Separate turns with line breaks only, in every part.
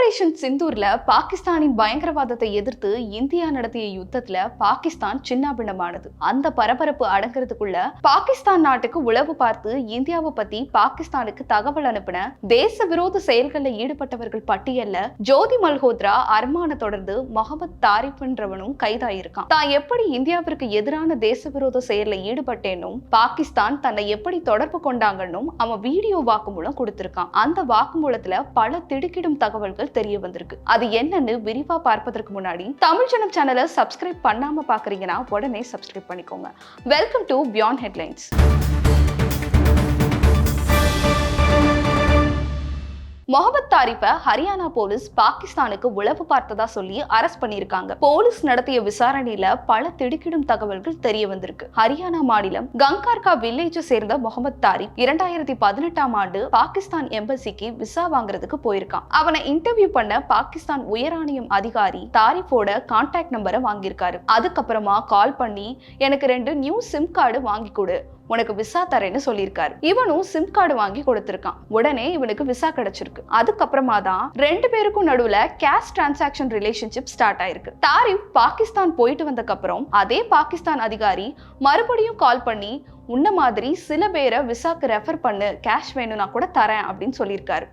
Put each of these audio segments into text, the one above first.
Operation சிந்தூர்ல பாகிஸ்தானின் பயங்கரவாதத்தை எதிர்த்து இந்தியா நடத்திய யுத்தத்துல பாகிஸ்தான் சின்னாபின்னமானது. அந்த பரபரப்பு அடங்குறதுக்குள்ள பாகிஸ்தான் நாட்டுக்கு உளவு பார்த்து இந்தியாவை பத்தி பாகிஸ்தானுக்கு தகவல் அனுப்பின தேச விரோத செயல்களில் ஈடுபட்டவர்கள் பட்டியல்ல ஜோதி மல்ஹோத்ரா, அர்மான தொடர்ந்து முகமது தாரிஃப்ன்றவனும் கைதாயிருக்கான். தான் எப்படி இந்தியாவிற்கு எதிரான தேச விரோத செயல்ல ஈடுபட்டேனும் பாகிஸ்தான் தன்னை எப்படி தொடர்பு கொண்டாங்கன்னும் அவன் வீடியோ வாக்குமூலம் கொடுத்திருக்கான். அந்த வாக்குமூலத்துல பல திடுக்கிடும் தகவல்கள் தெரிய வந்திருக்கு. அது என்னன்னு விரிவா பார்ப்பதற்கு முன்னாடி தமிழ் ஜனம் சேனலை சப்ஸ்கிரைப் பண்ணாம பாக்குறீங்கன்னா உடனே சப்ஸ்கிரைப் பண்ணிக்கோங்க. Welcome to beyond headlines. Mohammed தாரிஃபை ஹரியானா போலீஸ் பாகிஸ்தானுக்கு உளவு பார்த்ததா சொல்லி அரெஸ்ட் பண்ணிருக்காங்க. போலீஸ் நடத்திய விசாரணையில பல திடுக்கிடும் தகவல்கள் தெரிய வந்திருக்கு. ஹரியானா மாநிலம் கங்கார்கா வில்லேஜை சேர்ந்த முகமது தாரிஃப் 2018ஆம் ஆண்டு பாகிஸ்தான் எம்பசிக்கு விசா வாங்குறதுக்கு போயிருக்கான். அவனை இன்டர்வியூ பண்ண பாகிஸ்தான் உயராணியம் அதிகாரி தாரிஃபோட கான்டாக்ட் நம்பரை வாங்கியிருக்காரு. அதுக்கப்புறமா கால் பண்ணி எனக்கு 2 நியூ சிம் கார்டு வாங்கி கொடு, உனக்கு விசா தரேன்னு சொல்லியிருக்காரு. இவனும் சிம் கார்டு வாங்கி கொடுத்திருக்கான். உடனே இவனுக்கு விசா கிடைச்சிருக்கு. அதுக்கப்புறமா தான் 2 பேருக்கும் நடுவுல கேஷ் டிரான்சாக்ஷன் ரிலேஷன்ஷிப் ஸ்டார்ட் ஆயிருக்கு. தாரிஃப் பாகிஸ்தான் போயிட்டு வந்ததுக்கு அப்புறம் அதே பாகிஸ்தான் அதிகாரி மறுபடியும் கால் பண்ணி உன்ன மாதிரி சில பேரை விசாக்கு ரெஃபர் பண்ணு, கேஷ் வேணும்னா கூட தரேன் அப்படின்னு சொல்லியிருக்காரு.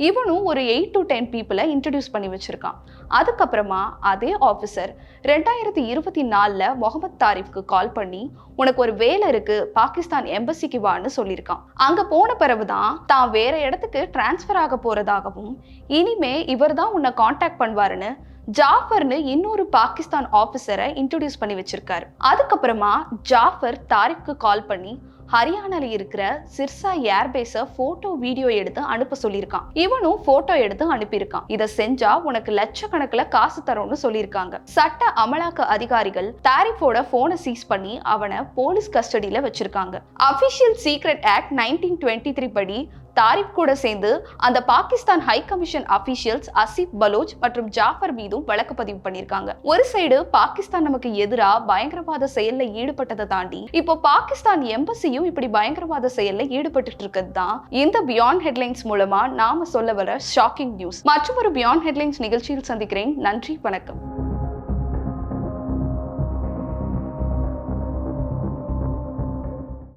இவனும் ஒரு 8 to 10 பீப்புளை இன்ட்ரடியூஸ் பண்ணி வச்சிருக்கான். அதுக்கப்புறமா அதே ஆஃபீஸர் 2024ல முகமது தாரிஃப்க்கு கால் பண்ணி உனக்கு ஒரு வேலை இருக்கு, பாகிஸ்தான் எம்பசிக்கு வான்னு சொல்லியிருக்கான். அங்க போன பிறகுதான் தான் வேற இடத்துக்கு டிரான்ஸ்பர் ஆக போறதாகவும் இனிமே இவர் தான் உன்னை கான்டாக்ட் பண்ணுவாருன்னு ஜாஃபர்னு இன்னொரு பாகிஸ்தான் ஆபீசரை இன்ட்ரோடியூஸ் பண்ணி வச்சிருக்காரு. அதுக்கப்புறமா ஜாஃபர் தாரிஃப்க்கு கால் பண்ணி ஹரியானால இருக்கிற சிர்சா ஏர்பேஸ போட்டோ வீடியோ எடுத்து அனுப்ப சொல்லியிருக்கான். இவனும் போட்டோ எடுத்து அனுப்பியிருக்கான். இதை செஞ்சா உனக்கு லட்சக்கணக்கில் காசு தரோம்னு சொல்லியிருக்காங்க. சட்ட அமலாக்க அதிகாரிகள் தாரிஃபோட போனை சீஸ் பண்ணி அவனை போலீஸ் கஸ்டடியில வச்சிருக்காங்க. அபிஷியல் சீக்ரெட் ஆக்ட் 1923 படி தாரிஃப் கூட சேர்ந்து அந்த Pakistan high commission officials Asif Baloch மற்றும் ஜாஃபர் மீதும் வழக்கு பதிவு பண்ணியிருக்காங்க. ஒரு சைடு பாகிஸ்தான் நமக்கு எதிராக பயங்கரவாத செயல்ல ஈடுபட்டதை தாண்டி இப்போ பாகிஸ்தான் எம்பசியும் இப்படி பயங்கரவாத செயல்ல ஈடுபட்டு இருக்கிறது தான் இந்த பியாண்ட் ஹெட்லைன்ஸ் மூலமா நாம சொல்ல வர ஷாக்கிங் நியூஸ். மற்றும் ஒரு பியாண்ட் ஹெட்லைன்ஸ் நிகழ்ச்சியில் சந்திக்கிறேன். நன்றி, வணக்கம்.